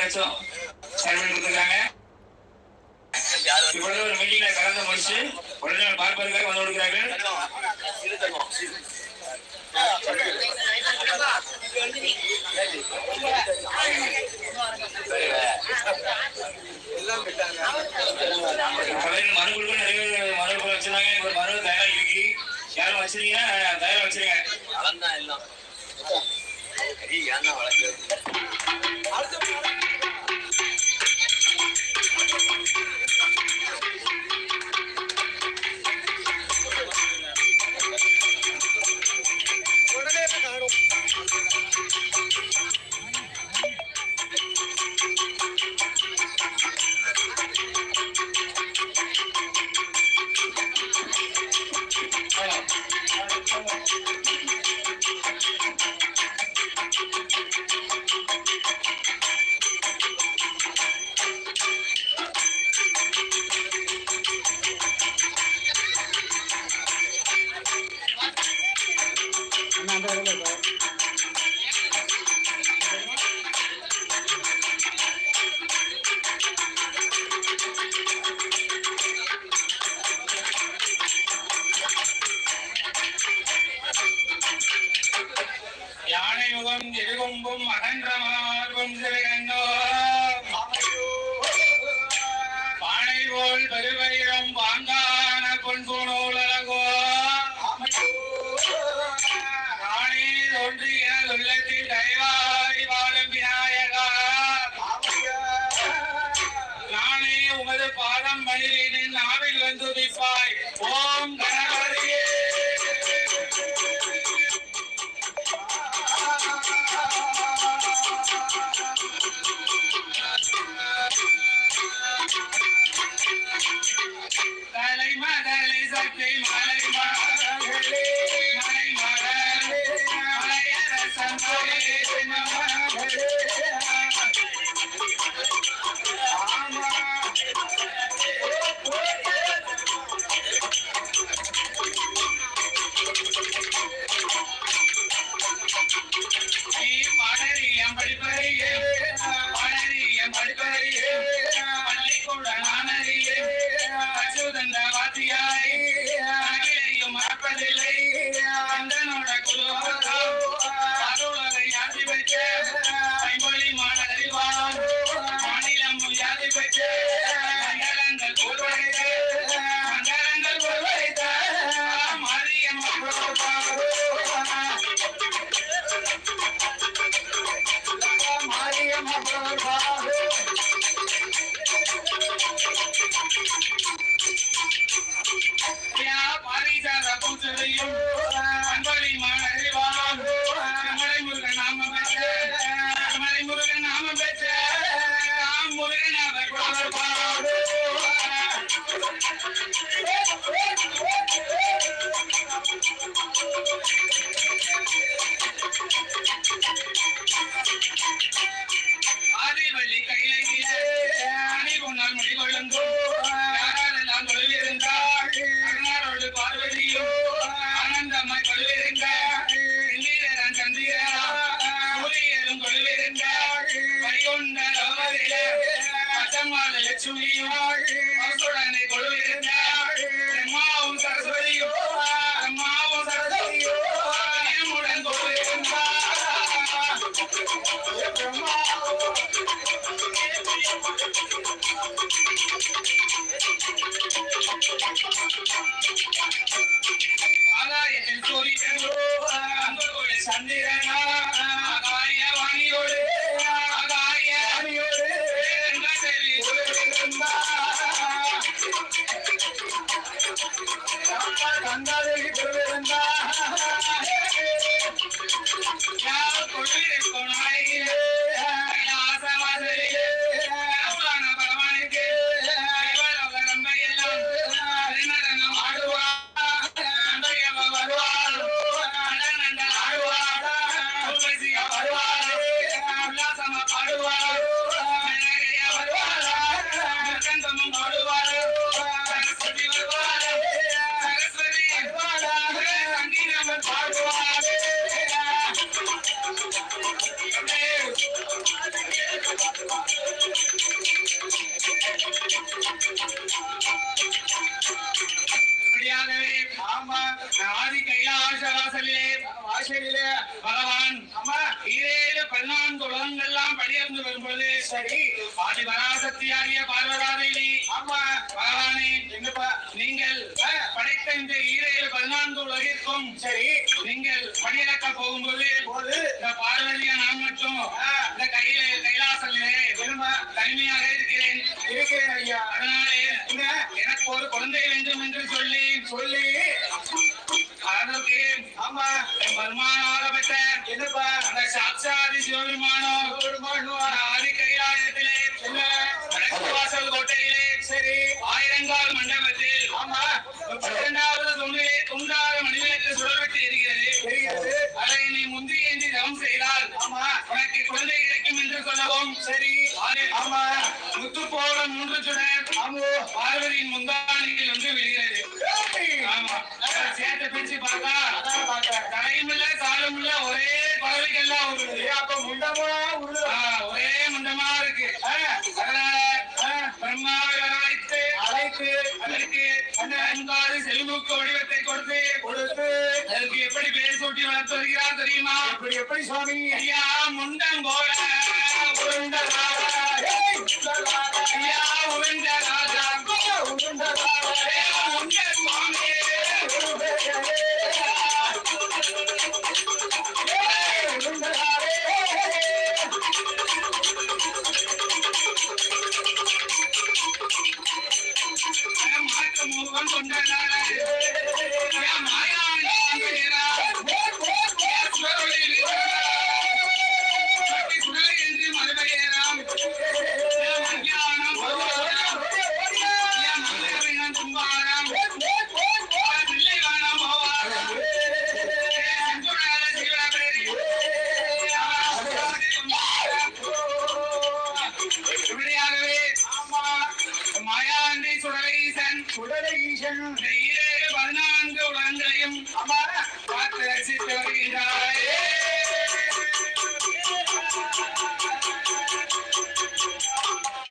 லட்சம் செயல்பட்டு கொடுத்துருக்காங்க. இப்பொழுது ஒரு மீட்டிங்ல கலந்து முடிச்சு உடனே பார்ப்பதற்காக வந்து கொடுக்கிறார்கள். மனுக்குழுக்கள் நிறைய மனுக்கள் வச்சிருந்தாங்க. ஒரு மனு தயாராக இருக்கு. யாரும் வச்சிருக்கீங்கன்னா தயாரா வச்சிருங்க. யானைமுகம் எருகொம்பும் அகன்றமார்பும் சிறுகண்ணோ பானை போல் பெருவயிரம் பாங்கான பொன்புணூலகோ ராணி தோன்றிய உள்ளத்தில் தயவாய் வாழும் விநாயகா நானே உமது பாதம் மணிலின் நாவில் வந்து துதிப்பாய். ஓம் கணபதியே தலை மதலை சக்தி மலை மகளே மலை மகளே மலையரசன் மகளே பாடறியம் படிப்பறியே பாடறியம் படிப்பறியே பள்ளிக்கூட நானறியே அச்சுதந்த வாத்தியாய் அகிலையும் மறப்பதில்லை அந்தனோட குலோகை யாதி பெற்ற ஐமொழி மாணறிவான் மாநிலமும் யாதி பெற்ற மண்டலங்கள் கூர்வரைத்த மண்டலங்கள் கூர்வரைத்த மாரியம் பாரிசாத பூசலையும் அன்பளி மாணறிவான் மலை முருகன் நாம பெற்ற மலை முருகன் நாம பெற்ற முருகன் அவர் பாடு ஆதிவள்ளி கையிலே அணி கொண்டால் முடி கொழுந்தோ யாரெல்லாம் கொள்விருந்தாள் அருணாரோடு பார்வதியோ ஆனந்தம்மாய் கொள்விருந்தாள் இந்திரன் சந்திரா சூரியரும் கொள்விருந்தாள் வரிகொண்ட லோகரிலே பச்சம்மாள் லட்சுமியாள் பசுடனை கொள்விருந்தாள் அம்மாவும் சரஸ்வதியோ அம்மாவும் சரஸ்வதியோ இருமுடன் கொள்விருந்தாள் ஆகாயத்தில் சூரியனோ அங்கோடு சந்திரனா ஆகாய வாணியோடு ஆகாய வாணியோடு சரி ஆதி பராசக்தியாகிய பார்வதாதேவி ஆமா பகவானே என்னப்பா நீங்கள் படைத்த இந்த ஈரேழு 14 உலகிற்கும் சரி நீங்கள் பணியிறக்க போகும்போது இந்த பார்வதியா நான் மட்டும் இந்த கைலாசத்திலே தனிமையாக இருக்கிறேன் ஐயா. அதனாலே எனக்கு ஒரு குழந்தை வேண்டும் என்று சொல்லி அதற்கு ஆமா என் பெருமானாக பெற்ற என்னப்பா அந்த சாட்சாதி சிவபெருமானோ ஆதி கைலாயத்திலே வடக்கு வாசல் கோட்டையிலே சரி ஆயிரங்கால் மண்டபத்தில் ஆமா 12வது தொண்டாத மணிவிளக்கு சுடர்விட்டு இருக்கிறது. அதை நீ முந்தி என்று தவம் செய்தால் ஆமா உனக்கு குழந்தை கிடைக்கும் என்று சொல்லவும் சரி ஆமா முத்து போல 3 சுடர் ஆமா பார்வதியின் முந்தானியில் வந்து விழுகிறது. ஆமா சேர்த்து பிடிச்சு பார்த்தா தலையும் இல்ல காலும் இல்ல ஒரே பறவைகள்லாம் ஒரே முண்டமா இருக்கு. அதனால பிரம்மாவை அழைத்து அதற்கு அன்பாறு செல்முக்கு வடிவத்தை கொடுத்து அதற்கு எப்படி பேர் சூட்டி வளர்த்து வருகிறார் தெரியுமா? எப்படி சுவாமி? ஐயா முண்டம் போல உருண்ட ராஜா ஐயா உருண்ட ராஜா உருண்ட சுவாமி முகம் கொண்டாட மாயா சுடலை என்று மறுபடியேறாம் தும்பாராம் பிள்ளை வேணாம் இப்படியாகவே மாயாண்டி சுடலை ஈசன் 14 உலகங்களையும் பார்த்து ரசித்து வருகின்றார்.